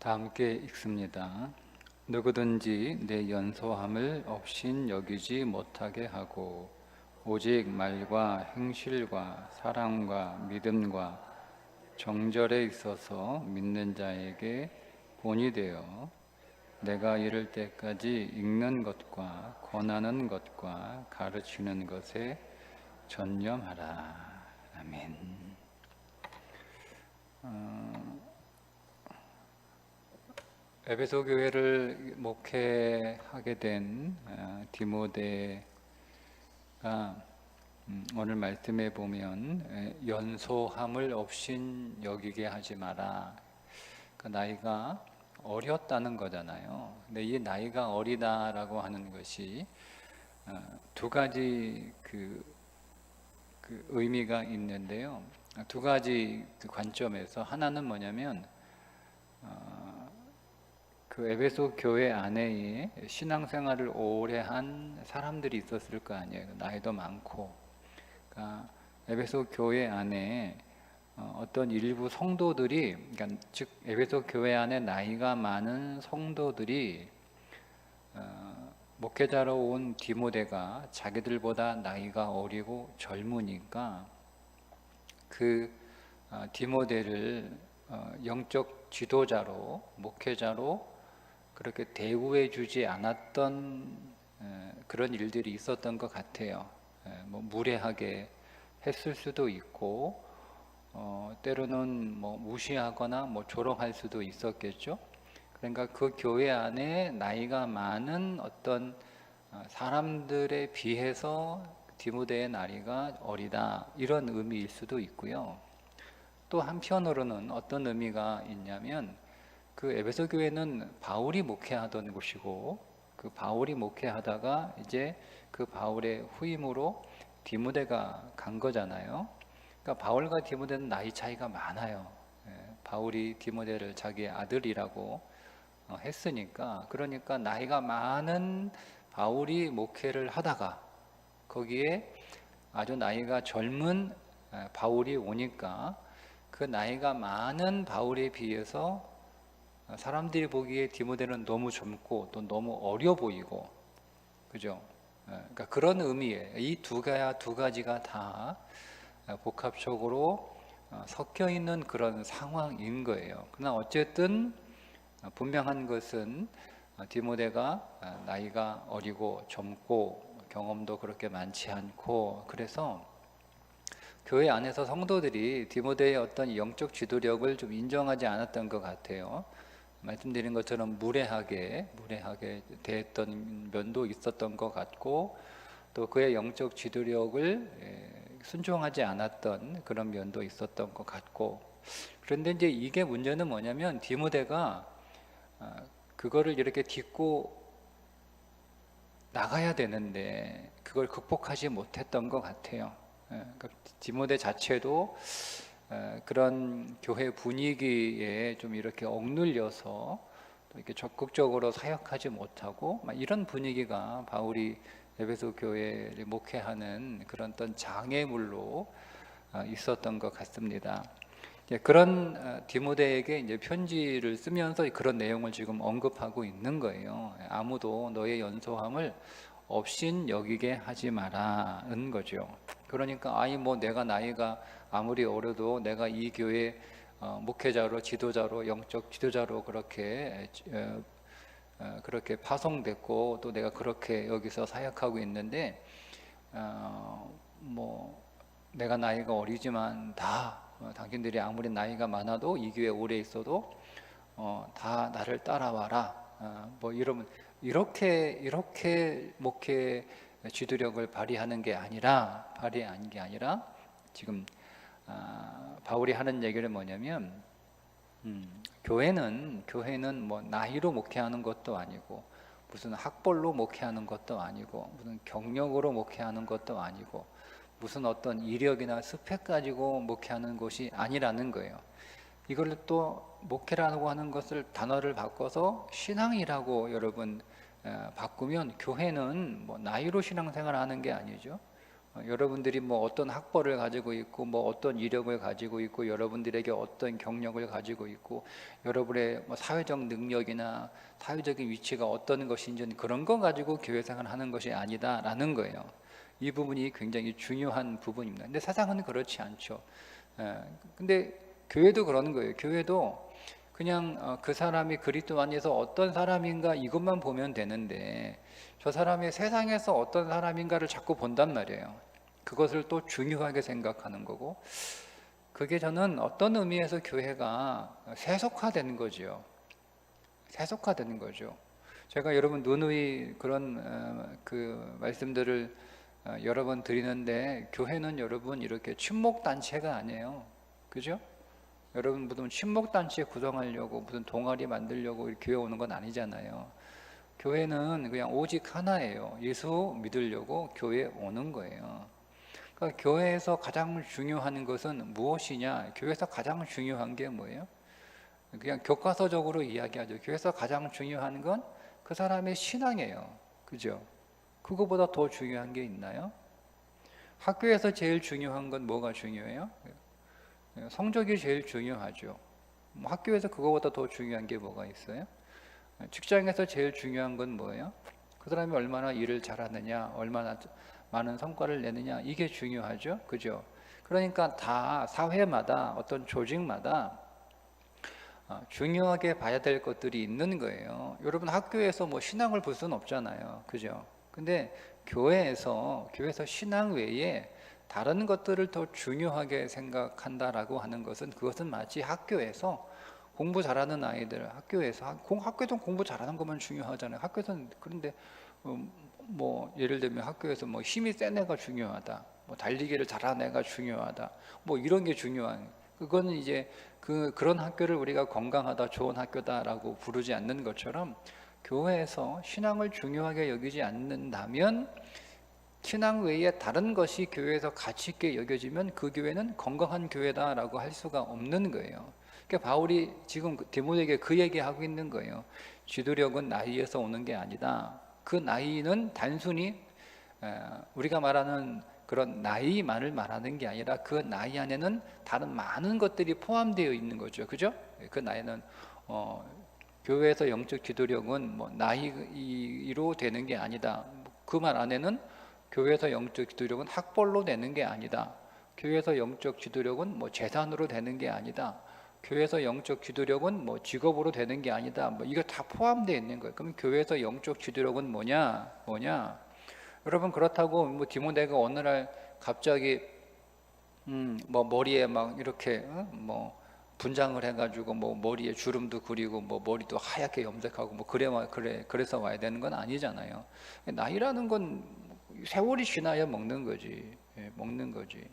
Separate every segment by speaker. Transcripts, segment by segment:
Speaker 1: 다 함께 읽습니다. 누구든지 내 연소함을 없인 여기지 못하게 하고 오직 말과 행실과 사랑과 믿음과 정절에 있어서 믿는 자에게 본이 되어 내가 이를 때까지 읽는 것과 권하는 것과 가르치는 것에 전념하라. 아멘. 에베소 교회를 목회하게 된 디모데가 오늘 말씀에 보면 연소함을 없인 여기게 하지 마라. 그러니까 나이가 어렸다는 거잖아요. 근데 이 나이가 어리다라고 하는 것이 두 가지 그 의미가 있는데요. 두 가지 그 관점에서 하나는 뭐냐면 그 에베소 교회 안에 신앙생활을 오래 한 사람들이 있었을 거 아니에요. 나이도 많고. 그러니까 에베소 교회 안에 어떤 일부 성도들이, 그러니까 즉 에베소 교회 안에 나이가 많은 성도들이 목회자로 온 디모데가 자기들보다 나이가 어리고 젊으니까 그 디모데를 영적 지도자로, 목회자로 그렇게 대우해 주지 않았던 그런 일들이 있었던 것 같아요. 뭐 무례하게 했을 수도 있고 때로는 뭐 무시하거나 뭐 조롱할 수도 있었겠죠. 그러니까 그 교회 안에 나이가 많은 어떤 사람들에 비해서 디모데의 나이가 어리다, 이런 의미일 수도 있고요. 또 한편으로는 어떤 의미가 있냐면 그 에베소 교회는 바울이 목회하던 곳이고 그 바울이 목회하다가 이제 그 바울의 후임으로 디모데가 간 거잖아요. 그러니까 바울과 디모데는 나이 차이가 많아요. 바울이 디모데를 자기의 아들이라고 했으니까, 그러니까 나이가 많은 바울이 목회를 하다가 거기에 아주 나이가 젊은 바울이 오니까 그 나이가 많은 바울에 비해서 사람들이 보기에 디모데는 너무 젊고 또 너무 어려 보이고, 그죠? 그러니까 그런 의미에 이 두 가지가 다 복합적으로 섞여 있는 그런 상황인 거예요. 그러나 어쨌든 분명한 것은 디모데가 나이가 어리고 젊고 경험도 그렇게 많지 않고, 그래서 교회 안에서 성도들이 디모데의 어떤 영적 지도력을 좀 인정하지 않았던 것 같아요. 말씀드린 것처럼 무례하게 대했던 면도 있었던 것 같고, 또 그의 영적 지도력을 순종하지 않았던 그런 면도 있었던 것 같고, 그런데 이제 이게 문제는 뭐냐면 디모데가 그거를 이렇게 딛고 나가야 되는데 그걸 극복하지 못했던 것 같아요. 그러니까 디모데 자체도 그런 교회 분위기에 좀 이렇게 억눌려서 이렇게 적극적으로 사역하지 못하고 이런 분위기가 바울이 에베소 교회를 목회하는 그런 어떤 장애물로 있었던 것 같습니다. 그런 디모데에게 이제 편지를 쓰면서 그런 내용을 지금 언급하고 있는 거예요. 아무도 너의 연소함을 없인 여기게 하지 마라는 거죠. 그러니까 뭐 내가 나이가 아무리 어려도 내가 이 교회 목회자로, 지도자로, 영적 지도자로 그렇게 파송됐고 또 내가 그렇게 여기서 사역하고 있는데 뭐 내가 나이가 어리지만 당신들이 아무리 나이가 많아도 이 교회 오래 있어도 다 나를 따라와라. 뭐 이러면 이렇게 목회 지도력을 발휘하는 게 아니라 지금 바울이 하는 얘기는 뭐냐면 교회는 뭐 나이로 목회하는 것도 아니고 무슨 학벌로 목회하는 것도 아니고 무슨 경력으로 목회하는 것도 아니고 무슨 어떤 이력이나 스펙 가지고 목회하는 것이 아니라는 거예요. 이걸 또 목회라고 하는 것을 단어를 바꿔서 신앙이라고 여러분 바꾸면 교회는 뭐 나이로 신앙생활 하는 게 아니죠. 여러분들이 뭐 어떤 학벌을 가지고 있고 뭐 어떤 이력을 가지고 있고 여러분들에게 어떤 경력을 가지고 있고 여러분의 뭐 사회적 능력이나 사회적인 위치가 어떤 것인지 그런 거 가지고 교회 생활하는 것이 아니다라는 거예요. 이 부분이 굉장히 중요한 부분입니다. 근데 세상은 그렇지 않죠. 근데 교회도 그러는 거예요. 교회도 그냥 그 사람이 그리스도 안에서 어떤 사람인가 이것만 보면 되는데 저 사람이 세상에서 어떤 사람인가를 자꾸 본단 말이에요. 그것을 또 중요하게 생각하는 거고, 그게 저는 어떤 의미에서 교회가 세속화되는 거죠. 세속화되는 거죠. 제가 여러분 누누이 그런 그 말씀들을 여러 번 드리는데, 교회는 여러분 이렇게 친목 단체가 아니에요. 그죠? 여러분 무슨 친목 단체 구성하려고 무슨 동아리 만들려고 교회 오는 건 아니잖아요. 교회는 그냥 오직 하나예요. 예수 믿으려고 교회 오는 거예요. 그러니까 교회에서 가장 중요한 것은 무엇이냐? 교회에서 가장 중요한 게 뭐예요? 그냥 교과서적으로 이야기하죠. 교회에서 가장 중요한 건 그 사람의 신앙이에요. 그죠? 그거보다 더 중요한 게 있나요? 학교에서 제일 중요한 건 뭐가 중요해요? 성적이 제일 중요하죠. 학교에서 그거보다 더 중요한 게 뭐가 있어요? 직장에서 제일 중요한 건 뭐예요? 그 사람이 얼마나 일을 잘하느냐, 얼마나 많은 성과를 내느냐, 이게 중요하죠. 그죠? 그러니까 다 사회마다 어떤 조직마다 중요하게 봐야 될 것들이 있는 거예요. 여러분 학교에서 뭐 신앙을 볼 수는 없잖아요. 그죠? 근데 교회에서 신앙 외에 다른 것들을 더 중요하게 생각한다라고 하는 것은, 그것은 마치 학교에서 공부 잘하는 아이들, 학교에도 공부 잘하는 것만 중요하잖아요. 학교에서는. 그런데 뭐 예를 들면 학교에서 뭐 힘이 센 애가 중요하다, 뭐 달리기를 잘하는 애가 중요하다, 뭐 이런 게 중요한, 그거는 이제 그런 학교를 우리가 건강하다, 좋은 학교다라고 부르지 않는 것처럼, 교회에서 신앙을 중요하게 여기지 않는다면, 신앙 외에 다른 것이 교회에서 가치 있게 여겨지면 그 교회는 건강한 교회다라고 할 수가 없는 거예요. 그러니까 바울이 지금 디모데에게 그 얘기하고 있는 거예요. 지도력은 나이에서 오는 게 아니다. 그 나이는 단순히 우리가 말하는 그런 나이만을 말하는 게 아니라, 그 나이 안에는 다른 많은 것들이 포함되어 있는 거죠. 그죠? 그 나이는 교회에서 영적 지도력은 뭐 나이로 되는 게 아니다. 그 말 안에는 교회에서 영적 지도력은 학벌로 되는 게 아니다. 교회에서 영적 지도력은 뭐 재산으로 되는 게 아니다. 교회에서 영적 지도력은 뭐 직업으로 되는 게 아니다. 뭐 이거 다 포함되어 있는 거예요. 그럼 교회에서 영적 지도력은 뭐냐? 여러분, 그렇다고 뭐 디모데가 어느 날 갑자기 뭐 머리에 막 이렇게 뭐 분장을 해가지고 뭐 머리에 주름도 그리고 뭐 머리도 하얗게 염색하고 뭐 그래서 와야 되는 건 아니잖아요. 나이라는 건 세월이 지나야 먹는 거지. 먹는 거지.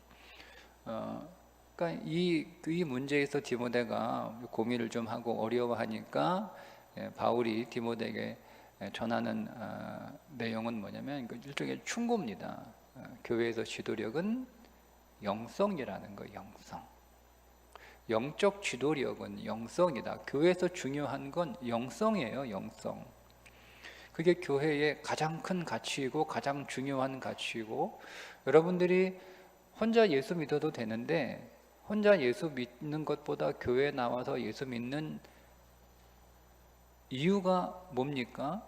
Speaker 1: 그러니까 이 문제에서 디모데가 고민을 좀 하고 어려워하니까 바울이 디모데에게 전하는 내용은 뭐냐면, 일종의 충고입니다. 교회에서 지도력은 영성이라는 거예요. 영성. 영적 지도력은 영성이다. 교회에서 중요한 건 영성이에요. 영성. 그게 교회의 가장 큰 가치이고 가장 중요한 가치이고, 여러분들이 혼자 예수 믿어도 되는데, 혼자 예수 믿는 것보다 교회에 나와서 예수 믿는 이유가 뭡니까?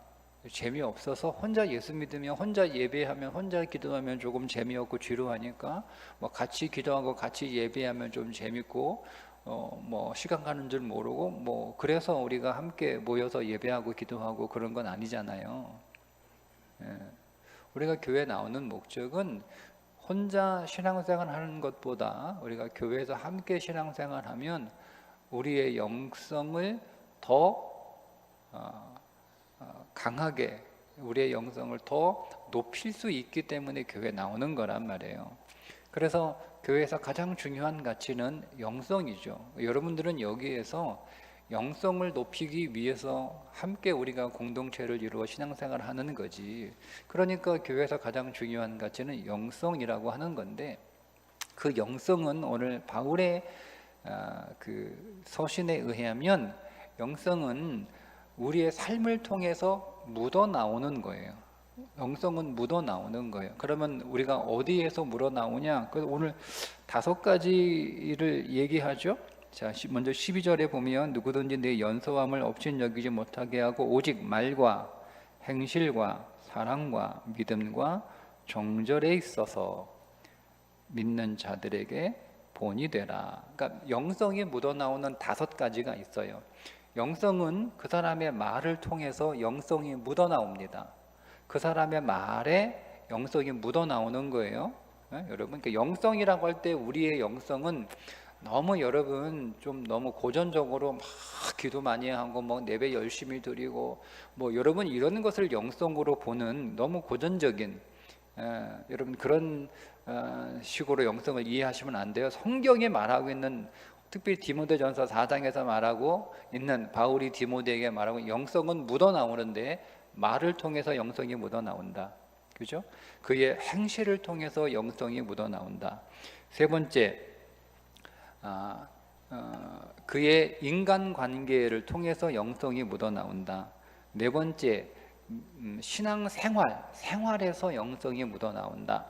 Speaker 1: 재미없어서. 혼자 예수 믿으면, 혼자 예배하면, 혼자 기도하면 조금 재미없고 지루하니까 뭐 같이 기도하고 같이 예배하면 좀 재밌고 뭐 시간 가는 줄 모르고, 뭐 그래서 우리가 함께 모여서 예배하고 기도하고 그런 건 아니잖아요. 우리가 교회 나오는 목적은 혼자 신앙생활 하는 것보다, 우리가 교회에서 함께 신앙생활하면 우리의 영성을 더 강하게, 우리의 영성을 더 높일 수 있기 때문에 교회 나오는 거란 말이에요. 그래서 교회에서 가장 중요한 가치는 영성이죠. 여러분들은 여기에서 영성을 높이기 위해서 함께 우리가 공동체를 이루어 신앙생활을 하는 거지. 그러니까 교회에서 가장 중요한 가치는 영성이라고 하는 건데, 그 영성은 오늘 바울의 그 서신에 의하면, 영성은 우리의 삶을 통해서 묻어 나오는 거예요. 영성은 묻어 나오는 거예요. 그러면 우리가 어디에서 묻어 나오냐? 그래서 오늘 5가지를 얘기하죠. 자, 먼저 12절에 보면 누구든지 내 연소함을 업신여기지 못하게 하고 오직 말과 행실과 사랑과 믿음과 정절에 있어서 믿는 자들에게 본이 되라. 그러니까 영성이 묻어나오는 5가지가 있어요. 영성은 그 사람의 말을 통해서 영성이 묻어나옵니다. 그 사람의 말에 영성이 묻어나오는 거예요. 네? 여러분, 그러니까 영성이라고 할 때 우리의 영성은 너무 여러분 좀 너무 고전적으로 막 기도 많이 하고 뭐 예배 열심히 드리고 뭐 여러분 이런 것을 영성으로 보는 너무 고전적인 여러분 그런 식으로 영성을 이해하시면 안 돼요. 성경이 말하고 있는 특별히 디모데전서 4장에서 말하고 있는 바울이 디모데에게 말하고 영성은 묻어나오는데 말을 통해서 영성이 묻어나온다. 그죠? 그의 행실을 통해서 영성이 묻어나온다. 세 번째, 그의 인간관계를 통해서 영성이 묻어나온다. 네 번째, 생활에서 영성이 묻어나온다.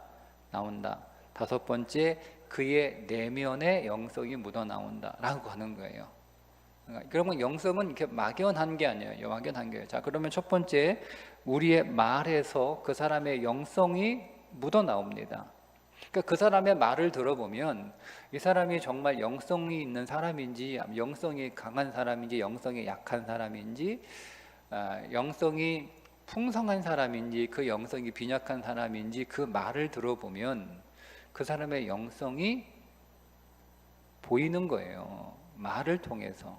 Speaker 1: 다섯 번째, 그의 내면에 영성이 묻어나온다 라고 하는 거예요. 그러면 영성은 이렇게 막연한 게 아니에요. 막연한 거예요. 자, 그러면 첫 번째, 우리의 말에서 그 사람의 영성이 묻어나옵니다. 그러니까 그 사람의 말을 들어보면 이 사람이 정말 영성이 있는 사람인지, 영성이 강한 사람인지, 영성이 약한 사람인지, 영성이 풍성한 사람인지, 그 영성이 빈약한 사람인지 그 말을 들어보면 그 사람의 영성이 보이는 거예요. 말을 통해서.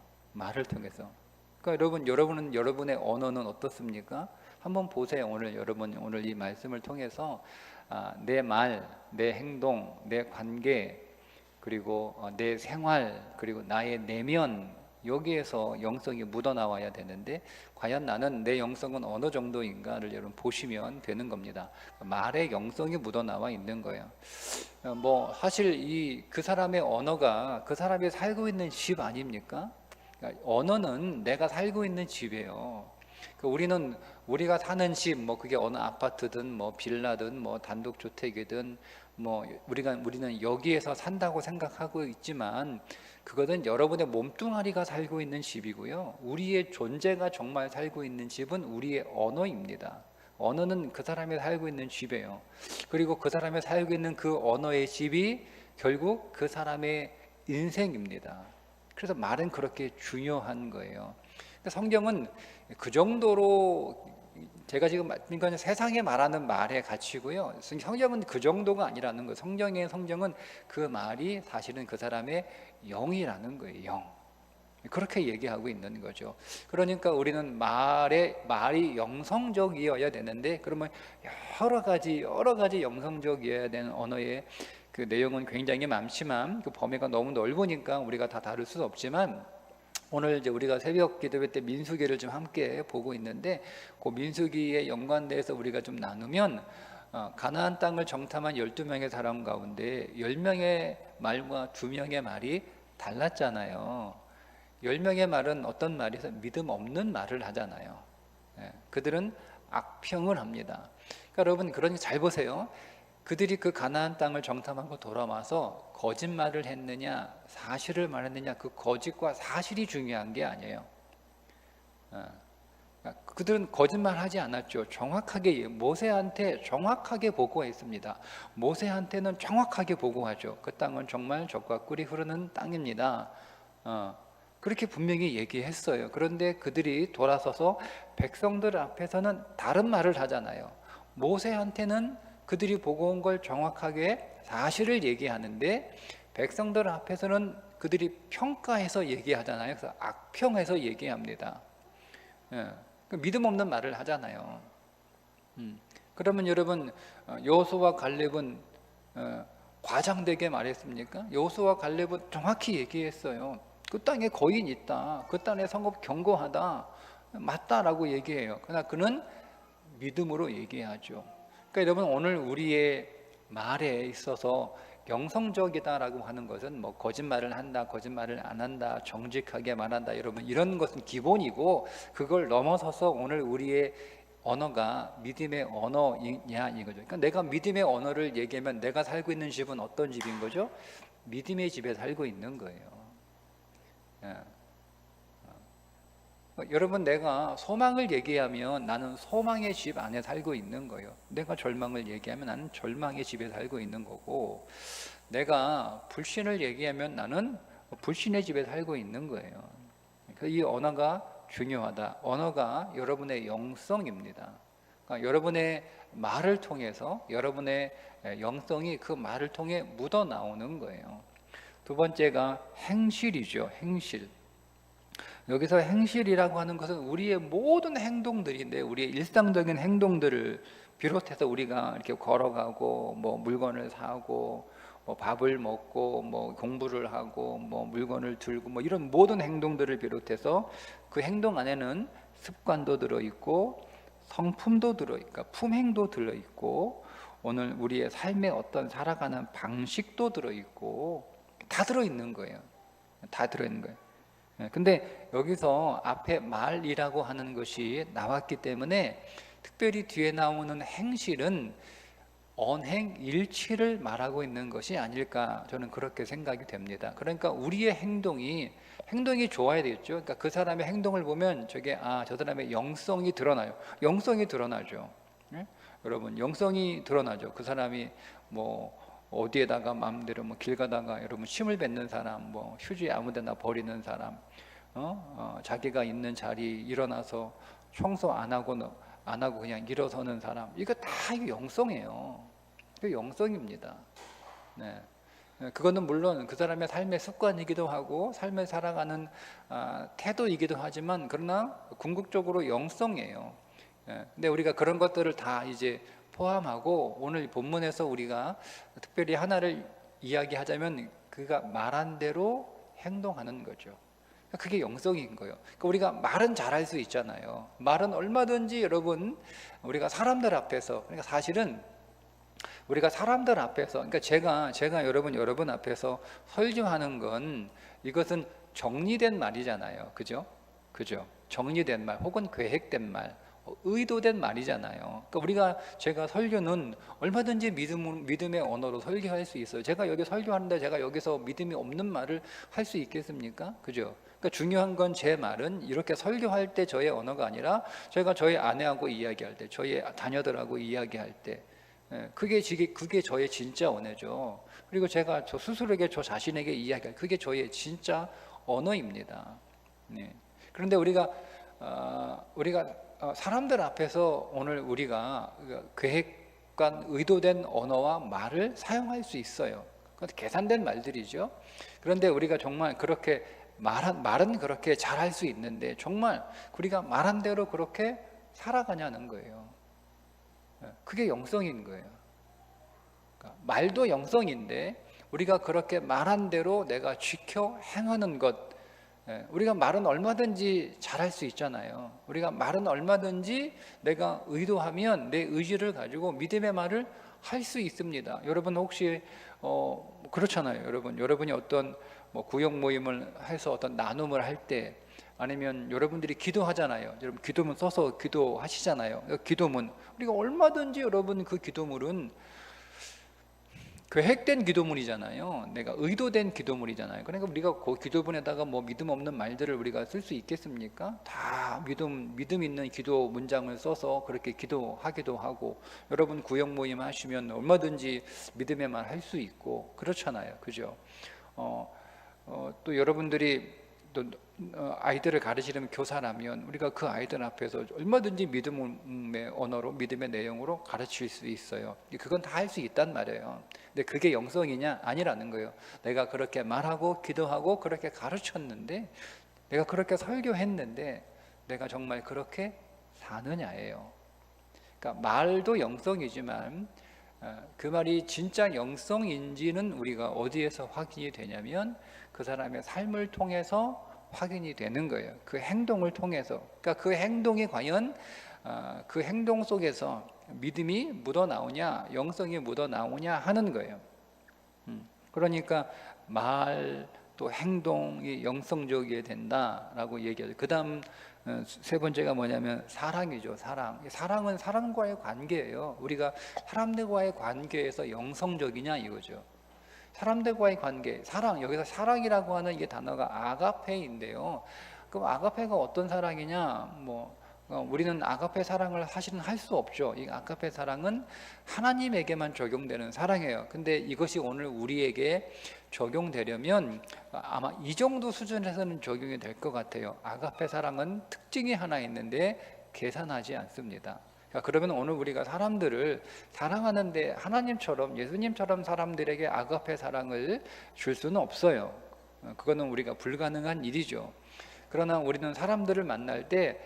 Speaker 1: 그러니까 여러분은 여러분의 언어는 어떻습니까? 한번 보세요. 오늘 이 말씀을 통해서 내 말, 내 행동, 내 관계, 그리고 내 생활, 그리고 나의 내면, 여기에서 영성이 묻어나와야 되는데 과연 나는 내 영성은 어느 정도인가를 여러분 보시면 되는 겁니다. 말에 영성이 묻어나와 있는 거예요. 뭐 사실 그 사람의 언어가 그 사람이 살고 있는 집 아닙니까? 그러니까 언어는 내가 살고 있는 집이에요. 우리가 사는 집, 뭐 그게 어느 아파트든 뭐 빌라든 뭐 단독주택이든 뭐 우리는 여기에서 산다고 생각하고 있지만 그것은 여러분의 몸뚱아리가 살고 있는 집이고요. 우리의 존재가 정말 살고 있는 집은 우리의 언어입니다. 언어는 그 사람이 살고 있는 집이에요. 그리고 그 사람이 살고 있는 그 언어의 집이 결국 그 사람의 인생입니다. 그래서 말은 그렇게 중요한 거예요. 성경은 그 정도로 제가 지금 그러니까 세상에 말하는 말의 가치고요. 성경은 그 정도가 아니라는 거예요. 성경은 그 말이 사실은 그 사람의 영이라는 거예요. 영. 그렇게 얘기하고 있는 거죠. 그러니까 우리는 말이 영성적이어야 되는데 그러면 여러 가지 영성적이어야 되는 언어의 그 내용은 굉장히 많지만 그 범위가 너무 넓으니까 우리가 다 다룰 수 없지만 오늘 이제 우리가 새벽 기도회 때 민수기를 좀 함께 보고 있는데 그 민수기의 연관돼서 우리가 좀 나누면 가나안 땅을 정탐한 12명의 사람 가운데 10명의 말과 2명의 말이 달랐잖아요. 10명의 말은 어떤 말이서 믿음 없는 말을 하잖아요. 그들은 악평을 합니다. 그러니까 여러분 그러니 잘 보세요. 그들이 그 가나안 땅을 정탐하고 돌아와서 거짓말을 했느냐 사실을 말했느냐 그 거짓과 사실이 중요한 게 아니에요. 그들은 거짓말하지 않았죠. 정확하게 모세한테 정확하게 보고했습니다. 모세한테는 정확하게 보고하죠. 그 땅은 정말 젖과 꿀이 흐르는 땅입니다. 그렇게 분명히 얘기했어요. 그런데 그들이 돌아서서 백성들 앞에서는 다른 말을 하잖아요. 모세한테는 그들이 보고 온 걸 정확하게 사실을 얘기하는데 백성들 앞에서는 그들이 평가해서 얘기하잖아요. 그래서 악평해서 얘기합니다. 믿음 없는 말을 하잖아요. 그러면 여러분 여호수아와 갈렙은 과장되게 말했습니까? 여호수아와 갈렙은 정확히 얘기했어요. 그 땅에 거인 있다. 그 땅에 성읍 견고하다. 맞다라고 얘기해요. 그러나 그는 믿음으로 얘기하죠. 그러니까 여러분 오늘 우리의 말에 있어서 영성적이다라고 하는 것은 뭐 거짓말을 한다, 거짓말을 안 한다, 정직하게 말한다, 여러분 이런 것은 기본이고 그걸 넘어서서 오늘 우리의 언어가 믿음의 언어이냐 이거죠. 그러니까 내가 믿음의 언어를 얘기하면 내가 살고 있는 집은 어떤 집인 거죠? 믿음의 집에 살고 있는 거예요. 예. 여러분, 내가 소망을 얘기하면 나는 소망의 집 안에 살고 있는 거예요. 내가 절망을 얘기하면 나는 절망의 집에 살고 있는 거고, 내가 불신을 얘기하면 나는 불신의 집에 살고 있는 거예요. 이 언어가 중요하다. 언어가 여러분의 영성입니다. 그러니까 여러분의 말을 통해서 여러분의 영성이 그 말을 통해 묻어 나오는 거예요. 두 번째가 행실이죠. 행실. 여기서 행실이라고 하는 것은 우리의 모든 행동들인데, 우리의 일상적인 행동들을 비롯해서 우리가 이렇게 걸어가고 뭐 물건을 사고 뭐 밥을 먹고 뭐 공부를 하고 뭐 물건을 들고 뭐 이런 모든 행동들을 비롯해서 그 행동 안에는 습관도 들어있고 성품도 들어있고 품행도 들어있고 오늘 우리의 삶의 어떤 살아가는 방식도 들어있고 다 들어있는 거예요. 다 들어있는 거예요. 근데 여기서 앞에 말이라고 하는 것이 나왔기 때문에 특별히 뒤에 나오는 행실은 언행일치를 말하고 있는 것이 아닐까, 저는 그렇게 생각이 됩니다. 그러니까 우리의 행동이 좋아야 되겠죠. 그러니까 그 사람의 행동을 보면 저게 저 사람의 영성이 드러나요. 영성이 드러나죠. 예? 여러분, 영성이 드러나죠. 그 사람이 뭐 어디에다가 마음대로 뭐 길 가다가 여러분 침을 뱉는 사람, 뭐 휴지 아무데나 버리는 사람, 자기가 있는 자리 일어나서 청소 안 하고 그냥 일어서는 사람, 이거 다 영성이에요. 그 영성입니다. 네. 그거는 물론 그 사람의 삶의 습관이기도 하고 삶을 살아가는 태도이기도 하지만, 그러나 궁극적으로 영성이에요. 근데 우리가 그런 것들을 다 이제 포함하고 오늘 본문에서 우리가 특별히 하나를 이야기하자면 그가 말한 대로 행동하는 거죠. 그게 영성인 거예요. 그러니까 우리가 말은 잘할 수 있잖아요. 말은 얼마든지 여러분 우리가 사람들 앞에서, 그러니까 사실은 우리가 사람들 앞에서, 그러니까 제가 여러분 앞에서 설교하는 건 이것은 정리된 말이잖아요. 그죠? 정리된 말 혹은 계획된 말, 의도된 말이잖아요. 그러니까 제가 설교는 얼마든지 믿음의 언어로 설교할 수 있어요. 제가 여기 설교하는데 제가 여기서 믿음이 없는 말을 할 수 있겠습니까? 그죠? 그러니까 중요한 건 제 말은 이렇게 설교할 때 저의 언어가 아니라 제가 저희 아내하고 이야기할 때, 저희 자녀들하고 이야기할 때, 그게 저의 진짜 언어죠. 그리고 제가 저 스스로에게, 저 자신에게 이야기할, 그게 저의 진짜 언어입니다. 네. 그런데 우리가 사람들 앞에서 오늘 우리가 계획관 의도된 언어와 말을 사용할 수 있어요. 그것도 계산된 말들이죠. 그런데 우리가 정말 그렇게 말은 그렇게 잘할 수 있는데 정말 우리가 말한 대로 그렇게 살아가냐는 거예요. 그게 영성인 거예요. 그러니까 말도 영성인데 우리가 그렇게 말한 대로 내가 지켜 행하는 것, 우리가 말은 얼마든지 잘할 수 있잖아요. 우리가 말은 얼마든지 내가 의도하면 내 의지를 가지고 믿음의 말을 할 수 있습니다. 여러분 혹시 그렇잖아요. 여러분이 어떤 뭐 구역 모임을 해서 어떤 나눔을 할 때, 아니면 여러분들이 기도하잖아요. 여러분 기도문 써서 기도하시잖아요. 기도문, 우리가 얼마든지 여러분 그 기도문은 계획된 기도문이잖아요. 내가 의도된 기도문이잖아요. 그러니까 우리가 그 기도문에다가 뭐 믿음 없는 말들을 우리가 쓸 수 있겠습니까? 다 믿음 있는 기도 문장을 써서 그렇게 기도하기도 하고, 여러분 구역 모임 하시면 얼마든지 믿음의 말 할 수 있고 그렇잖아요. 그죠? 또 여러분들이 또 아이들을 가르치려면 교사라면 우리가 그 아이들 앞에서 얼마든지 믿음의 언어로, 믿음의 내용으로 가르칠 수 있어요. 그건 다 할 수 있단 말이에요. 근데 그게 영성이냐? 아니라는 거예요. 내가 그렇게 말하고 기도하고 그렇게 가르쳤는데, 내가 그렇게 설교했는데 내가 정말 그렇게 사느냐예요. 그러니까 말도 영성이지만 그 말이 진짜 영성인지는 우리가 어디에서 확인이 되냐면 그 사람의 삶을 통해서 확인이 되는 거예요. 그 행동을 통해서. 그러니까 그 행동이 과연 그 행동 속에서 믿음이 묻어나오냐, 영성이 묻어나오냐 하는 거예요. 그러니까 말도 또 행동이 영성적이어야 된다라고 얘기하죠. 그 다음 세 번째가 뭐냐면 사랑이죠. 사랑은 사람과의 관계예요. 우리가 사람들과의 관계에서 영성적이냐 이거죠. 사람들과의 관계, 사랑, 여기서 사랑이라고 하는 이게 단어가 아가페인데요. 그럼 아가페가 어떤 사랑이냐? 우리는 아가페 사랑을 사실은 할 수 없죠. 이 아가페 사랑은 하나님에게만 적용되는 사랑이에요. 근데 이것이 오늘 우리에게 적용되려면 아마 이 정도 수준에서는 적용이 될 것 같아요. 아가페 사랑은 특징이 하나 있는데 계산하지 않습니다. 그러면 오늘 우리가 사람들을 사랑하는데 하나님처럼 예수님처럼 사람들에게 아가페 사랑을 줄 수는 없어요. 그거는 우리가 불가능한 일이죠. 그러나 우리는 사람들을 만날 때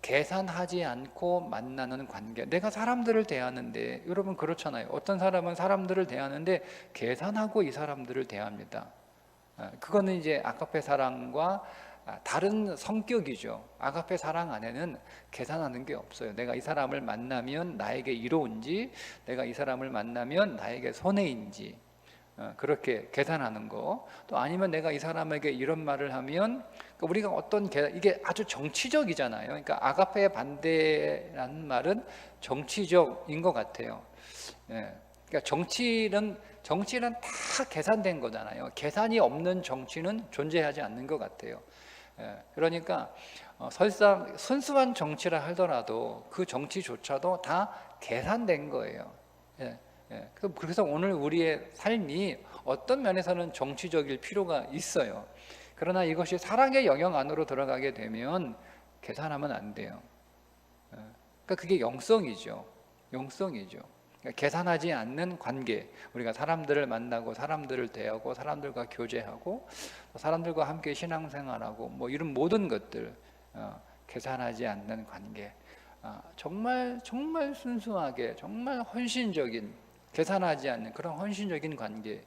Speaker 1: 계산하지 않고 만나는 관계. 내가 사람들을 대하는데 여러분 그렇잖아요. 어떤 사람은 사람들을 대하는데 계산하고 이 사람들을 대합니다. 그거는 이제 아가페 사랑과 다른 성격이죠. 아가페 사랑 안에는 계산하는 게 없어요. 내가 이 사람을 만나면 나에게 이로운지, 내가 이 사람을 만나면 나에게 손해인지, 그렇게 계산하는 거. 또 아니면 내가 이 사람에게 이런 말을 하면 우리가 어떤 계산, 이게 아주 정치적이잖아요. 그러니까 아가페의 반대라는 말은 정치적인 것 같아요. 그러니까 정치는 다 계산된 거잖아요. 계산이 없는 정치는 존재하지 않는 것 같아요. 그러니까 설사 순수한 정치라 하더라도 그 정치조차도 다 계산된 거예요. 그래서 오늘 우리의 삶이 어떤 면에서는 정치적일 필요가 있어요. 그러나 이것이 사랑의 영역 안으로 들어가게 되면 계산하면 안 돼요. 그러니까 그게 영성이죠. 그러니까 계산하지 않는 관계. 우리가 사람들을 만나고 사람들을 대하고 사람들과 교제하고 사람들과 함께 신앙생활하고 이런 모든 것들 계산하지 않는 관계. 정말 순수하게 정말 헌신적인 계산하지 않는 그런 헌신적인 관계.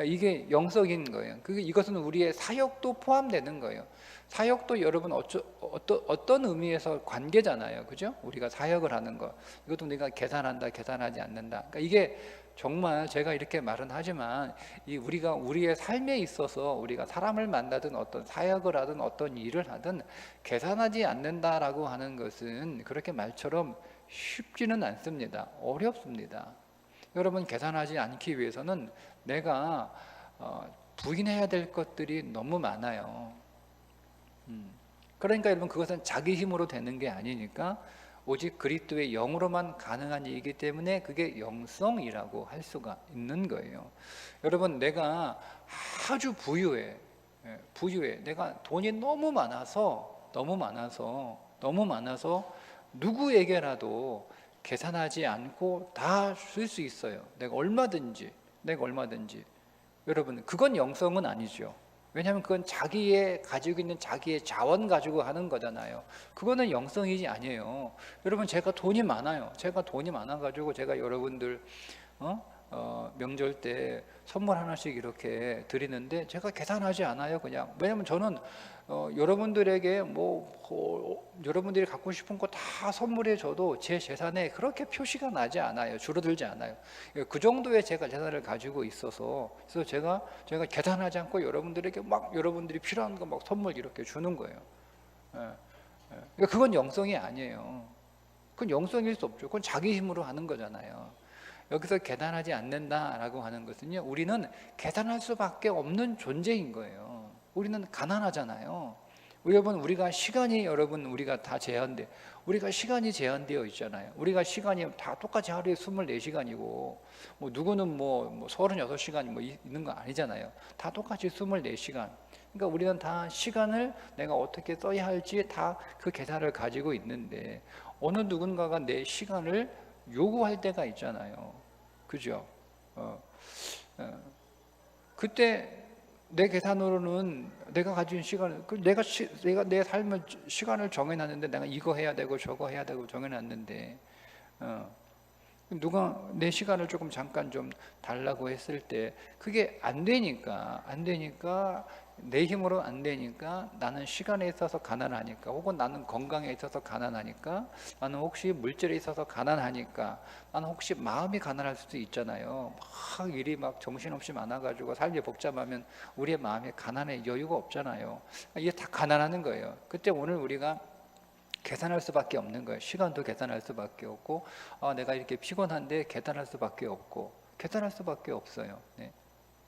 Speaker 1: 이게 영성인 거예요. 이것은 우리의 사역도 포함되는 거예요. 사역도 여러분 어떤 의미에서 관계잖아요, 그죠? 우리가 사역을 하는 거 이것도 우리가 계산한다, 계산하지 않는다. 그러니까 이게 정말 제가 이렇게 말은 하지만 우리가 우리의 삶에 있어서 우리가 사람을 만나든 어떤 사역을 하든 어떤 일을 하든 계산하지 않는다라고 하는 것은 그렇게 말처럼 쉽지는 않습니다. 어렵습니다. 여러분 계산하지 않기 위해서는 내가 부인해야 될 것들이 너무 많아요. 그러니까 여러분 그것은 자기 힘으로 되는 게 아니니까 오직 그리스도의 영으로만 가능한 일이기 때문에 그게 영성이라고 할 수가 있는 거예요. 여러분 내가 아주 부유해. 내가 돈이 너무 많아서 누구에게라도 계산하지 않고 다 쓸 수 있어요. 내가 얼마든지. 여러분 그건 영성은 아니죠. 왜냐하면 그건 자기의 가지고 있는 자기의 자원 가지고 하는 거잖아요. 그거는 영성이지 아니에요. 여러분 제가 돈이 많아가지고 제가 여러분들 명절 때 선물 하나씩 이렇게 드리는데 제가 계산하지 않아요. 그냥 왜냐하면 저는 여러분들에게 여러분들이 갖고 싶은 거 다 선물해 줘도 제 재산에 그렇게 표시가 나지 않아요. 줄어들지 않아요. 그 정도의 제가 재산을 가지고 있어서 그래서 제가 계산하지 않고 여러분들에게 여러분들이 필요한 거 선물 이렇게 주는 거예요. 그러니까 그건 영성이 아니에요. 그건 영성일 수 없죠. 그건 자기 힘으로 하는 거잖아요. 여기서 계산하지 않는다라고 하는 것은요, 우리는 계산할 수밖에 없는 존재인 거예요. 우리는 가난하잖아요. 여러분 우리가 다 우리가 시간이 제한되어 있잖아요. 우리가 시간이 다 똑같이 하루에 24시간이고 누구는 36시간 있는 거 아니잖아요. 다 똑같이 24시간. 그러니까 우리는 다 시간을 내가 어떻게 써야 할지 다 그 계산을 가지고 있는데 어느 누군가가 내 시간을 요구할 때가 있잖아요. 그죠? 그때 내 계산으로는 내가 가진 시간을 내가 내 삶을 시간을 정해놨는데 내가 이거 해야 되고 저거 해야 되고 정해놨는데 누가 내 시간을 조금 잠깐 좀 달라고 했을 때 그게 안 되니까 내 힘으로 안 되니까, 나는 시간에 있어서 가난하니까, 혹은 나는 건강에 있어서 가난하니까, 나는 혹시 물질에 있어서 가난하니까, 나는 혹시 마음이 가난할 수도 있잖아요. 막 일이 막 정신없이 많아가지고 삶이 복잡하면 우리의 마음에 가난의 여유가 없잖아요. 이게 다 가난하는 거예요. 그때 오늘 우리가 계산할 수밖에 없는 거예요. 시간도 계산할 수밖에 없고, 내가 이렇게 피곤한데 계산할 수밖에 없고, 계산할 수밖에 없어요. 네.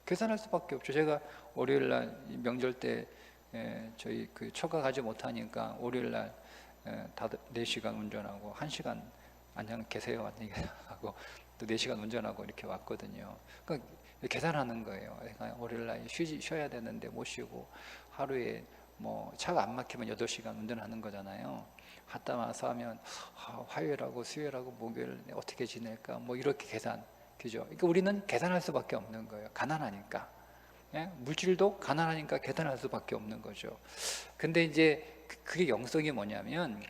Speaker 1: 계산할 수밖에 없죠. 제가 월요일 날 명절 때 저희 그 처가 가지 못하니까 월요일 날 4시간 운전하고 1시간 안녕 계세요 안녕히 하고 또 4시간 운전하고 이렇게 왔거든요. 그러니까 계산하는 거예요. 내가 월요일 날 쉬어야 되는데 못 쉬고, 하루에 뭐 차가 안 막히면 8시간 운전하는 거잖아요. 갔다 와서 하면 화요일하고 수요일하고 목요일 어떻게 지낼까, 뭐 이렇게 계산, 그죠? 그러니까 우리는 계산할 수밖에 없는 거예요. 가난하니까. 예? 물질도 가난하니까 계산할 수밖에 없는 거죠. 근데 이제 그게 영성이 뭐냐면,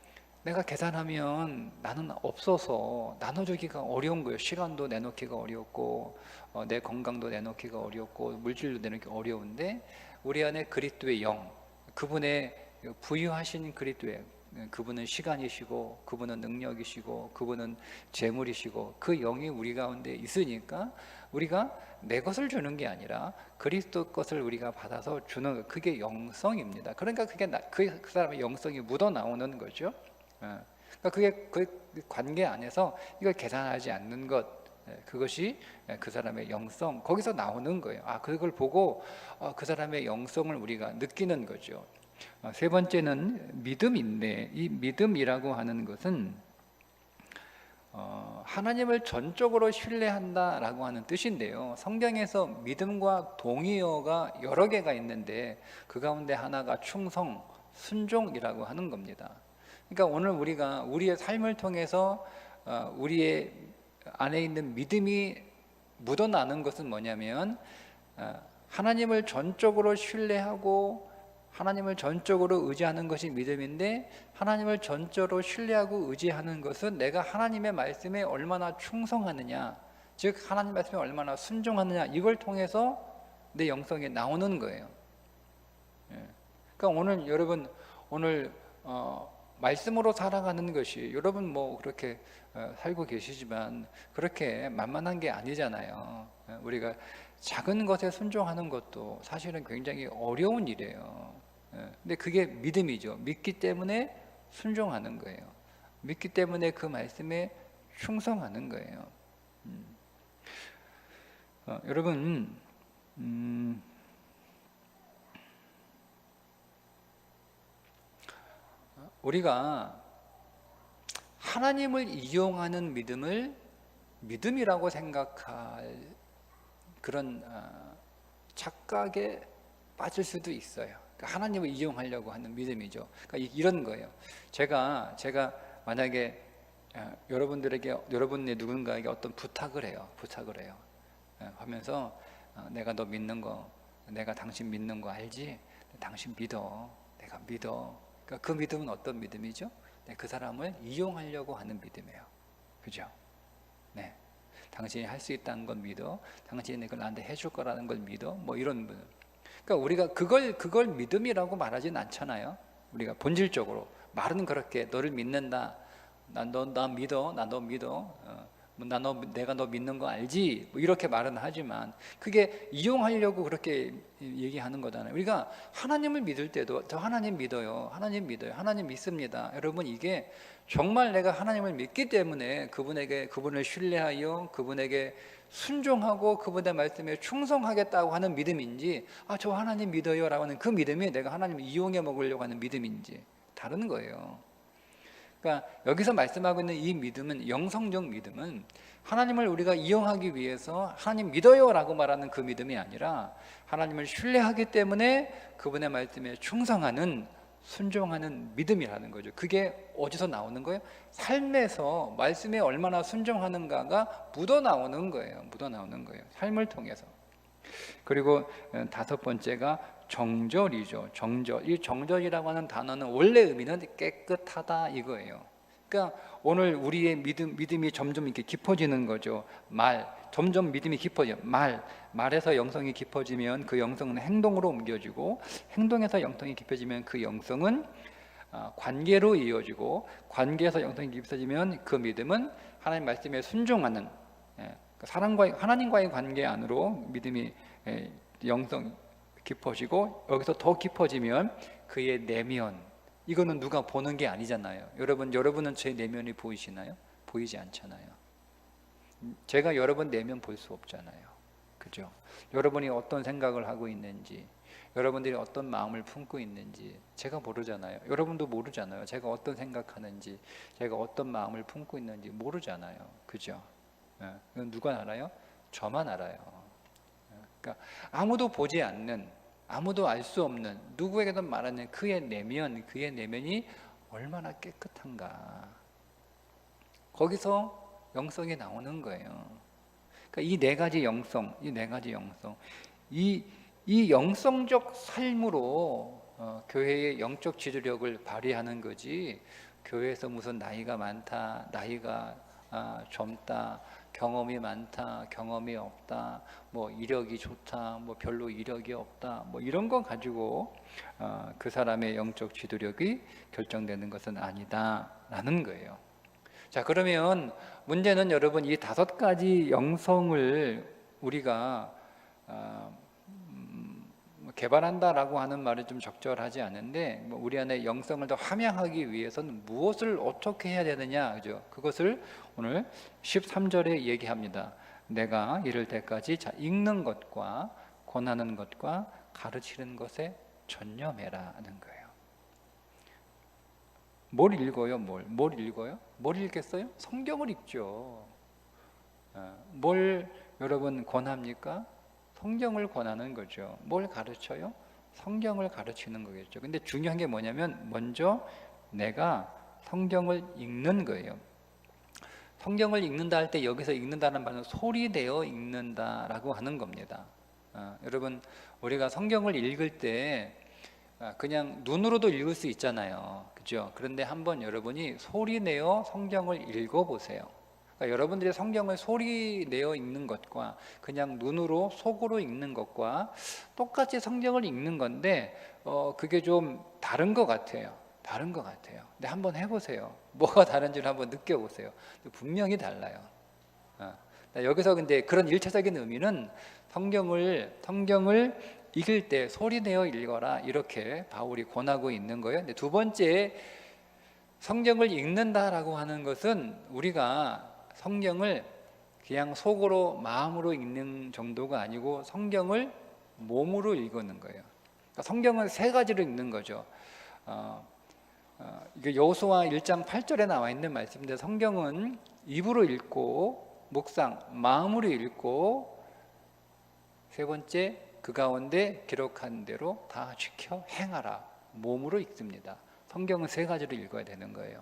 Speaker 1: 내가 계산하면 나는 없어서 나눠주기가 어려운 거예요. 시간도 내놓기가 어렵고, 내 건강도 내놓기가 어렵고, 물질도 내놓기 어려운데, 우리 안에 그리스도의 영, 그분의 부유하신 그리스도의, 그분은 시간이시고, 그분은 능력이시고, 그분은 재물이시고, 그 영이 우리 가운데 있으니까 우리가 내 것을 주는 게 아니라 그리스도 것을 우리가 받아서 주는 것, 그게 영성입니다. 그러니까 그게 그 사람의 영성이 묻어 나오는 거죠. 그러니까 그게 그 관계 안에서 이걸 계산하지 않는 것, 그것이 그 사람의 영성, 거기서 나오는 거예요. 그걸 보고 그 사람의 영성을 우리가 느끼는 거죠. 세 번째는 믿음인데, 이 믿음이라고 하는 것은 하나님을 전적으로 신뢰한다라고 하는 뜻인데요. 성경에서 믿음과 동의어가 여러 개가 있는데 그 가운데 하나가 충성, 순종이라고 하는 겁니다. 그러니까 오늘 우리가 우리의 삶을 통해서 우리의 안에 있는 믿음이 묻어나는 것은 뭐냐면, 하나님을 전적으로 신뢰하고 하나님을 전적으로 의지하는 것이 믿음인데, 하나님을 전적으로 신뢰하고 의지하는 것은 내가 하나님의 말씀에 얼마나 충성하느냐, 즉 하나님 말씀에 얼마나 순종하느냐, 이걸 통해서 내 영성이 나오는 거예요. 그러니까 오늘 여러분, 오늘 말씀으로 살아가는 것이, 여러분 뭐 그렇게 살고 계시지만 그렇게 만만한 게 아니잖아요. 우리가 작은 것에 순종하는 것도 사실은 굉장히 어려운 일이에요. 근데 그게 믿음이죠. 믿기 때문에 순종하는 거예요. 믿기 때문에 그 말씀에 충성하는 거예요. 여러분, 우리가 하나님을 이용하는 믿음을 믿음이라고 생각할 그런 착각에 빠질 수도 있어요. 그러니까 하나님을 이용하려고 하는 믿음이죠. 그러니까 이런 거예요. 제가 만약에 여러분들에게, 여러분의 누군가에게 어떤 부탁을 해요. 하면서 내가 너 믿는 거, 내가 당신 믿는 거 알지? 당신 믿어. 내가 믿어. 그러니까 그 믿음은 어떤 믿음이죠? 그 사람을 이용하려고 하는 믿음이에요. 그죠? 네. 당신이 할 수 있다는 건 믿어. 당신이 그걸 나한테 해줄 거라는 걸 믿어. 뭐 이런 믿음. 그러니까 우리가 그걸 믿음이라고 말하진 않잖아요. 우리가 본질적으로 말은 그렇게 너를 믿는다. 나 믿어. 나 너 믿어. 내가 너 믿는 거 알지? 뭐 이렇게 말은 하지만 그게 이용하려고 그렇게 얘기하는 거잖아요. 우리가 하나님을 믿을 때도 저 하나님 믿어요. 하나님 믿습니다. 여러분, 이게 정말 내가 하나님을 믿기 때문에 그분을 신뢰하여 그분에게 순종하고 그분의 말씀에 충성하겠다고 하는 믿음인지, 저 하나님 믿어요라고 하는 그 믿음이 내가 하나님을 이용해 먹으려고 하는 믿음인지 다른 거예요. 그러니까 여기서 말씀하고 있는 이 믿음은, 영성적 믿음은 하나님을 우리가 이용하기 위해서 하나님 믿어요라고 말하는 그 믿음이 아니라, 하나님을 신뢰하기 때문에 그분의 말씀에 충성하는, 순종하는 믿음이라는 거죠. 그게 어디서 나오는 거예요? 삶에서 말씀에 얼마나 순종하는가가 묻어나오는 거예요. 삶을 통해서. 그리고 다섯 번째가 정절이죠. 정절. 이 정절이라고 하는 단어는 원래 의미는 깨끗하다 이거예요. 그러니까 오늘 우리의 믿음이 점점 이렇게 깊어지는 거죠. 점점 믿음이 깊어져. 말에서 영성이 깊어지면 그 영성은 행동으로 옮겨지고, 행동에서 영성이 깊어지면 그 영성은 관계로 이어지고, 관계에서 영성이 깊어지면 그 믿음은 하나님 말씀에 순종하는, 하나님과의 관계 안으로 믿음이 영성 깊어지고, 여기서 더 깊어지면 그의 내면, 이거는 누가 보는 게 아니잖아요. 여러분은 제 내면이 보이시나요? 보이지 않잖아요. 제가 여러분 내면 볼 수 없잖아요. 그죠? 여러분이 어떤 생각을 하고 있는지, 여러분들이 어떤 마음을 품고 있는지 제가 모르잖아요. 여러분도 모르잖아요. 제가 어떤 생각하는지, 제가 어떤 마음을 품고 있는지 모르잖아요. 그죠? 이건 누가 알아요? 저만 알아요. 그러니까 아무도 보지 않는, 아무도 알 수 없는, 누구에게도 말하는 그의 내면이 얼마나 깨끗한가. 거기서 영성이 나오는 거예요. 그러니까 이 네 가지 영성, 이 영성적 삶으로 교회의 영적 지도력을 발휘하는 거지, 교회에서 무슨 나이가 많다, 나이가 젊다, 경험이 많다, 경험이 없다, 뭐 이력이 좋다, 뭐 별로 이력이 없다, 뭐 이런 거 가지고 그 사람의 영적 지도력이 결정되는 것은 아니다라는 거예요. 자, 그러면 문제는 여러분, 이 5가지 영성을 우리가 개발한다라고 하는 말이 좀 적절하지 않은데, 우리 안에 영성을 더 함양하기 위해서는 무엇을 어떻게 해야 되느냐, 그죠? 그것을 오늘 13절에 얘기합니다. 내가 이를 때까지 읽는 것과 권하는 것과 가르치는 것에 전념해라 하는 거예요. 뭘 읽어요? 뭘 읽어요? 뭘 읽겠어요? 성경을 읽죠. 뭘 여러분 권합니까? 성경을 권하는 거죠. 뭘 가르쳐요? 성경을 가르치는 거겠죠. 근데 중요한 게 뭐냐면, 먼저 내가 성경을 읽는 거예요. 성경을 읽는다 할 때 여기서 읽는다는 말은 소리내어 읽는다라고 하는 겁니다. 여러분, 우리가 성경을 읽을 때 그냥 눈으로도 읽을 수 있잖아요. 그죠? 그런데 한번 여러분이 소리내어 성경을 읽어보세요. 그러니까 여러분들이 성경을 소리내어 읽는 것과 그냥 눈으로 속으로 읽는 것과 똑같이 성경을 읽는 건데 그게 좀 다른 것 같아요. 근데 한번 해보세요. 뭐가 다른지를 한번 느껴보세요. 분명히 달라요. 여기서 근데 그런 1차적인 의미는 성경을 읽을 때 소리내어 읽어라, 이렇게 바울이 권하고 있는 거예요. 근데 두 번째, 성경을 읽는다라고 하는 것은 우리가 성경을 그냥 속으로 마음으로 읽는 정도가 아니고 성경을 몸으로 읽는 거예요. 그러니까 성경은 3가지로 읽는 거죠. 이게 여호수아 1장 8절에 나와 있는 말씀인데, 성경은 입으로 읽고 묵상, 마음으로 읽고, 3번째, 그 가운데 기록한 대로 다 지켜 행하라, 몸으로 읽습니다. 성경은 3가지로 읽어야 되는 거예요.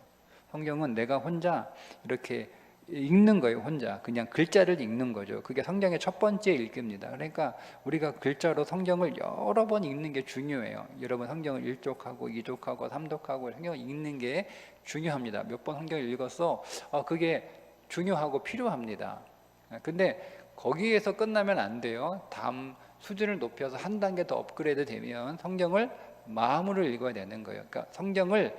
Speaker 1: 성경은 내가 혼자 이렇게 읽는 거예요. 혼자 그냥 글자를 읽는 거죠. 그게 성경의 첫 번째 읽기입니다. 그러니까 우리가 글자로 성경을 여러 번 읽는 게 중요해요. 여러분, 성경을 1족하고 2족하고 3독하고 성경을 읽는 게 중요합니다. 몇 번 성경을 읽어서 그게 중요하고 필요합니다. 근데 거기에서 끝나면 안 돼요. 다음 수준을 높여서 한 단계 더 업그레이드 되면 성경을 마음으로 읽어야 되는 거예요. 그러니까 성경을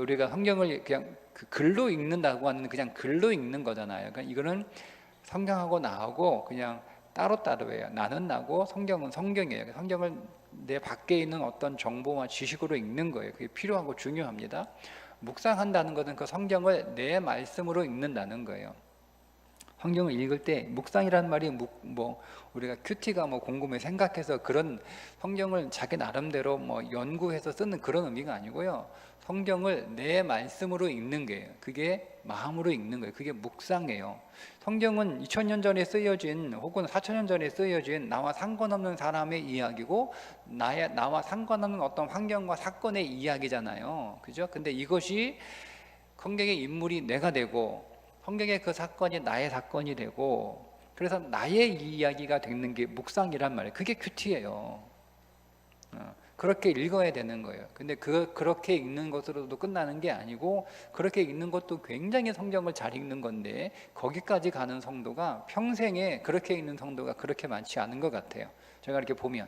Speaker 1: 우리가 성경을 그냥 그 글로 읽는다고 하는, 그냥 글로 읽는 거잖아요. 그러니까 이거는 성경하고 나하고 그냥 따로따로예요. 나는 나고 성경은 성경이에요. 성경을 내 밖에 있는 어떤 정보와 지식으로 읽는 거예요. 그게 필요하고 중요합니다. 묵상한다는 것은 그 성경을 내 말씀으로 읽는다는 거예요. 성경을 읽을 때 묵상이라는 말이 우리가 큐티가 곰곰이 생각해서 그런 성경을 자기 나름대로 연구해서 쓰는 그런 의미가 아니고요. 성경을 내 말씀으로 읽는 거예요. 그게 마음으로 읽는 거예요. 그게 묵상이에요. 성경은 2000년 전에 쓰여진, 혹은 4000년 전에 쓰여진 나와 상관없는 사람의 이야기고, 나와 상관없는 어떤 환경과 사건의 이야기잖아요. 그죠? 근데 이것이 성경의 인물이 내가 되고, 성경의 그 사건이 나의 사건이 되고, 그래서 나의 이야기가 되는 게 묵상이란 말이에요. 그게 큐티예요. 그렇게 읽어야 되는 거예요. 근데 그렇게 읽는 것으로도 끝나는 게 아니고, 그렇게 읽는 것도 굉장히 성경을 잘 읽는 건데, 거기까지 가는 성도가 평생에 그렇게 읽는 성도가 그렇게 많지 않은 것 같아요. 제가 이렇게 보면.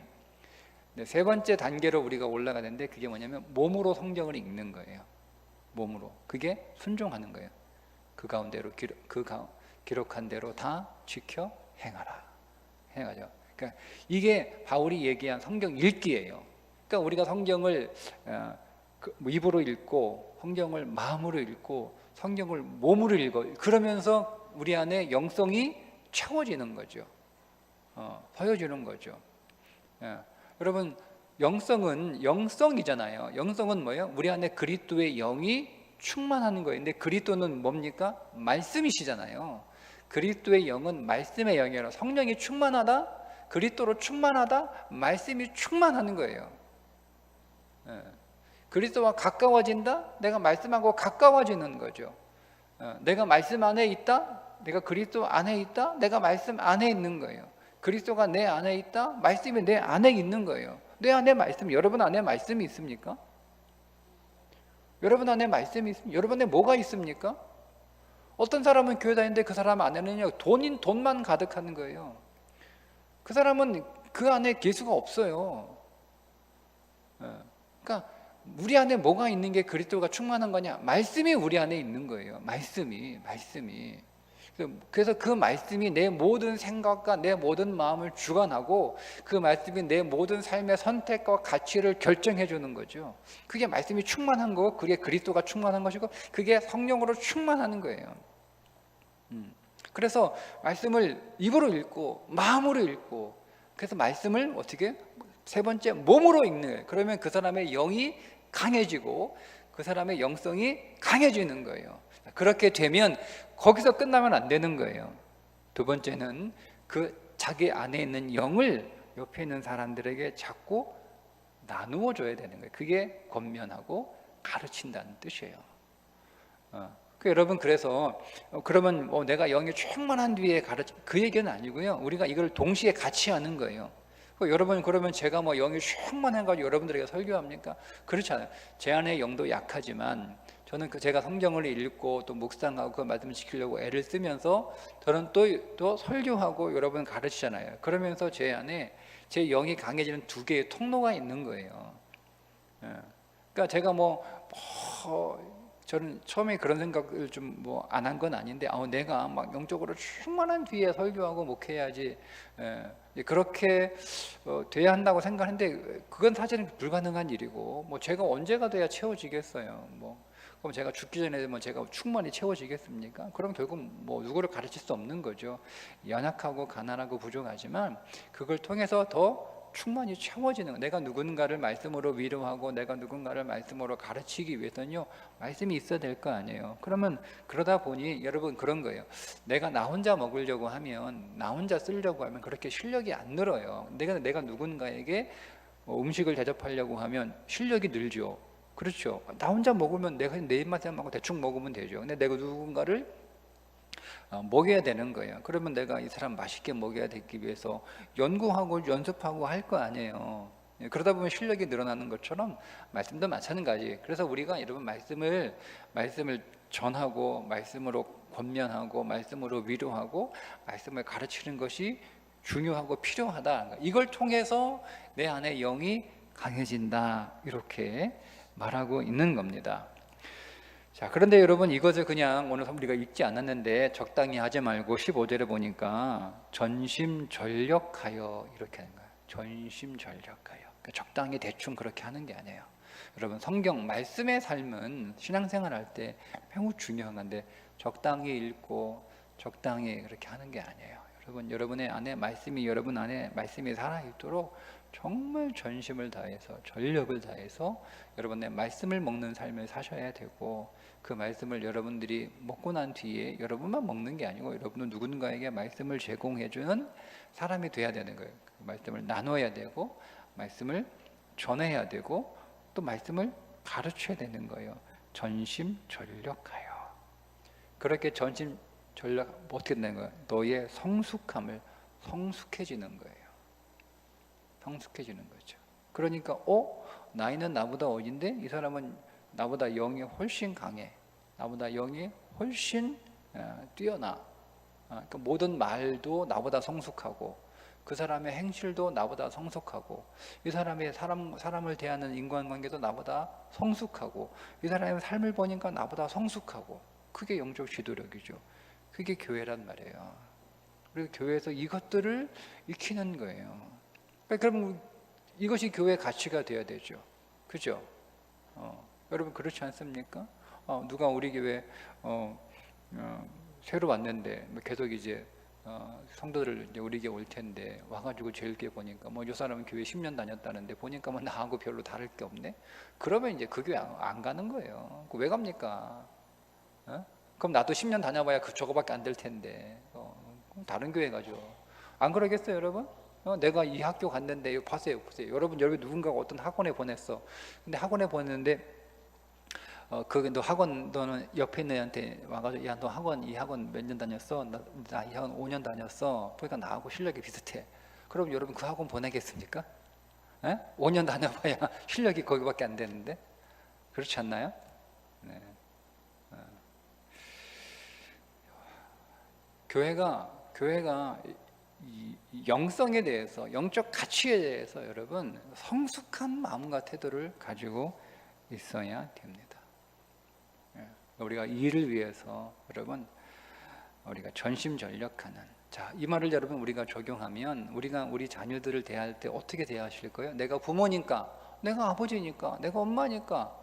Speaker 1: 세 번째 단계로 우리가 올라가는데, 그게 뭐냐면 몸으로 성경을 읽는 거예요. 몸으로. 그게 순종하는 거예요. 그 가운데로 기록한 대로 다 지켜 행하라. 행하죠. 그러니까 이게 바울이 얘기한 성경 읽기예요. 그러니까 우리가 성경을 입으로 읽고, 성경을 마음으로 읽고, 성경을 몸으로 읽어. 그러면서 우리 안에 영성이 채워지는 거죠. 서여지는 거죠. 여러분, 영성은 영성이잖아요. 영성은 뭐예요? 우리 안에 그리스도의 영이 충만하는 거예요. 근데 그리스도는 뭡니까? 말씀이시잖아요. 그리스도의 영은 말씀의 영이라, 성령이 충만하다, 그리스도로 충만하다, 말씀이 충만하는 거예요. 그리스도와 가까워진다, 내가 말씀하고 가까워지는 거죠. 내가 말씀 안에 있다, 내가 그리스도 안에 있다, 내가 말씀 안에 있는 거예요. 그리스도가 내 안에 있다, 말씀이 내 안에 있는 거예요. 내 안에 말씀, 여러분 안에 말씀이 있습니까? 여러분 안에 말씀이 있습니까? 여러분 안에 뭐가 있습니까? 어떤 사람은 교회 다니는데 그 사람 안에는요, 돈만 가득하는 거예요. 그 사람은 그 안에 예수가 없어요. 그러니까 우리 안에 뭐가 있는 게 그리스도가 충만한 거냐? 말씀이 우리 안에 있는 거예요. 말씀이. 그래서 그 말씀이 내 모든 생각과 내 모든 마음을 주관하고, 그 말씀이 내 모든 삶의 선택과 가치를 결정해 주는 거죠. 그게 말씀이 충만한 거고, 그게 그리스도가 충만한 것이고, 그게 성령으로 충만하는 거예요. 그래서 말씀을 입으로 읽고 마음으로 읽고, 그래서 말씀을 어떻게? 세 번째, 몸으로 읽는 거예요. 그러면 그 사람의 영이 강해지고 그 사람의 영성이 강해지는 거예요. 그렇게 되면 거기서 끝나면 안 되는 거예요. 두 번째는 그 자기 안에 있는 영을 옆에 있는 사람들에게 자꾸 나누어 줘야 되는 거예요. 그게 권면하고 가르친다는 뜻이에요. 여러분, 그래서 그러면 내가 영이 충만한 뒤에 그 얘기는 아니고요. 우리가 이걸 동시에 같이 하는 거예요. 여러분, 그러면 제가 영이 충만해가지고 여러분들에게 설교합니까? 그렇지 않아요. 제 안에 영도 약하지만 저는 제가 성경을 읽고 또 묵상하고 그 말씀을 지키려고 애를 쓰면서 저는 또 설교하고 여러분 가르치잖아요. 그러면서 제 안에 제 영이 강해지는 두 개의 통로가 있는 거예요. 그러니까 제가 저는 처음에 그런 생각을 좀 안 한 건 아닌데, 내가 막 영적으로 충만한 뒤에 설교하고 목회해야지, 그렇게 돼야 한다고 생각하는데, 그건 사실은 불가능한 일이고, 제가 언제가 돼야 채워지겠어요. 그럼 제가 죽기 전에 제가 충만히 채워지겠습니까? 그럼 결국 누구를 가르칠 수 없는 거죠. 연약하고 가난하고 부족하지만 그걸 통해서 더 충만히 채워지는 거예요. 내가 누군가를 말씀으로 위로하고 내가 누군가를 말씀으로 가르치기 위해서는요, 말씀이 있어야 될 거 아니에요. 그러다 보니 여러분, 그런 거예요. 내가 나 혼자 먹으려고 하면, 나 혼자 쓰려고 하면 그렇게 실력이 안 늘어요. 내가 누군가에게 음식을 대접하려고 하면 실력이 늘죠. 그렇죠. 나 혼자 먹으면 내가 내 입맛에 맞고 대충 먹으면 되죠. 근데 내가 누군가를 먹여야 되는 거예요. 그러면 내가 이 사람 맛있게 먹여야 되기 위해서 연구하고 연습하고 할 거 아니에요. 그러다 보면 실력이 늘어나는 것처럼 말씀도 마찬가지. 그래서 우리가 여러분 말씀을 전하고, 말씀으로 권면하고, 말씀으로 위로하고, 말씀을 가르치는 것이 중요하고 필요하다. 이걸 통해서 내 안에 영이 강해진다, 이렇게 말하고 있는 겁니다. 자, 그런데 여러분, 이것을 그냥 오늘 우리가 읽지 않았는데 적당히 하지 말고 15절에 보니까 전심전력하여 이렇게 하는 거예요. 전심전력하여. 그러니까 적당히 대충 그렇게 하는 게 아니에요. 여러분, 성경 말씀의 삶은 신앙생활 할 때 매우 중요한 건데, 적당히 읽고 적당히 그렇게 하는 게 아니에요. 여러분의 안에 여러분 안에 말씀이 살아있도록 정말 전심을 다해서, 전력을 다해서 여러분의 말씀을 먹는 삶을 사셔야 되고, 그 말씀을 여러분들이 먹고 난 뒤에 여러분만 먹는 게 아니고 여러분은 누군가에게 말씀을 제공해주는 사람이 돼야 되는 거예요. 그 말씀을 나눠야 되고, 말씀을 전해야 되고, 또 말씀을 가르쳐야 되는 거예요. 전심전력하여. 그렇게 전심전력 어떻게 되는 거예요? 너의 성숙해지는 거예요. 성숙해지는 거죠. 그러니까 나이는 나보다 어린데 이 사람은 나보다 영이 훨씬 강해. 나보다 영이 훨씬 뛰어나. 그러니까 모든 말도 나보다 성숙하고 그 사람의 행실도 나보다 성숙하고 이 사람의 사람을 대하는 인간관계도 나보다 성숙하고 이 사람의 삶을 보니까 나보다 성숙하고 그게 영적 지도력이죠. 그게 교회란 말이에요. 그리고 교회에서 이것들을 익히는 거예요. 그러니까 그러면 이것이 교회의 가치가 되어야 되죠. 그죠? 여러분 그렇지 않습니까? 누가 우리 교회 새로 왔는데 계속 이제 성도들 이제 우리 교회 올 텐데 와가지고 제일교회 보니까 이 사람은 교회 10년 다녔다는데 보니까 나하고 별로 다를 게 없네. 그러면 이제 그 교회 안 가는 거예요. 왜 갑니까? 그럼 나도 10년 다녀봐야 저거밖에 안 될 텐데 그럼 다른 교회 가죠. 안 그러겠어요, 여러분? 내가 이 학교 갔는데 이거 보세요. 여러분 누군가가 어떤 학원에 보냈어. 근데 학원에 보냈는데 너 학원 너는 옆에 있는 애한테 와가지고 야 너 이 학원 몇 년 다녔어? 나 이 학원 5년 다녔어. 그러니까 나하고 실력이 비슷해. 그럼 여러분 그 학원 보내겠습니까? 5년 다녀봐야 실력이 거기밖에 안 되는데 그렇지 않나요? 네. 교회가 이 영성에 대해서 영적 가치에 대해서 여러분 성숙한 마음과 태도를 가지고 있어야 됩니다. 우리가 이 일을 위해서 여러분 우리가 전심전력하는 이 말을 여러분 우리가 적용하면 우리가 우리 자녀들을 대할 때 어떻게 대하실 거예요? 내가 부모니까, 내가 아버지니까, 내가 엄마니까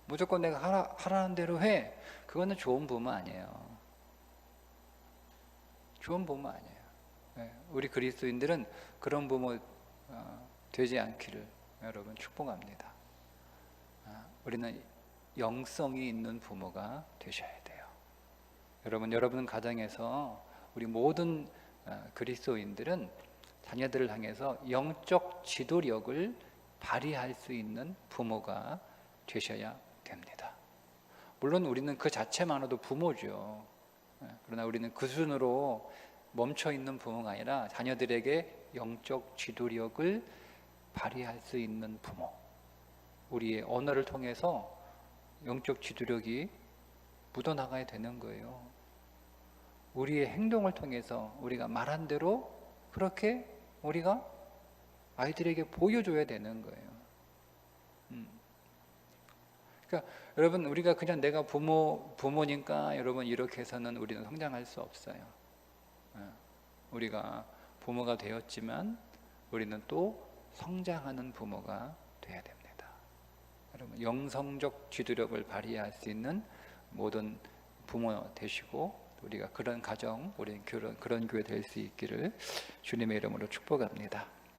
Speaker 1: 무조건 내가 하라는 대로 해. 그거는 좋은 부모 아니에요. 좋은 부모 아니에요. 우리 그리스도인들은 그런 부모 되지 않기를 여러분 축복합니다. 우리는 영성이 있는 부모가 되셔야 돼요. 여러분 가정에서 우리 모든 그리스도인들은 자녀들을 향해서 영적 지도력을 발휘할 수 있는 부모가 되셔야 됩니다. 물론 우리는 그 자체만으로도 부모죠. 그러나 우리는 그 수준으로 멈춰 있는 부모가 아니라 자녀들에게 영적 지도력을 발휘할 수 있는 부모. 우리의 언어를 통해서 영적 지도력이 묻어나가야 되는 거예요. 우리의 행동을 통해서 우리가 말한 대로 그렇게 우리가 아이들에게 보여줘야 되는 거예요. 그러니까 여러분 우리가 그냥 내가 부모니까 여러분 이렇게 해서는 우리는 성장할 수 없어요. 우리가 부모가 되었지만 우리는 또 성장하는 부모가 돼야 됩니다. 여러분 영성적 지도력을 발휘할 수 있는 모든 부모 되시고 우리가 그런 가정, 우리 그런 교회 될 수 있기를 주님의 이름으로 축복합니다.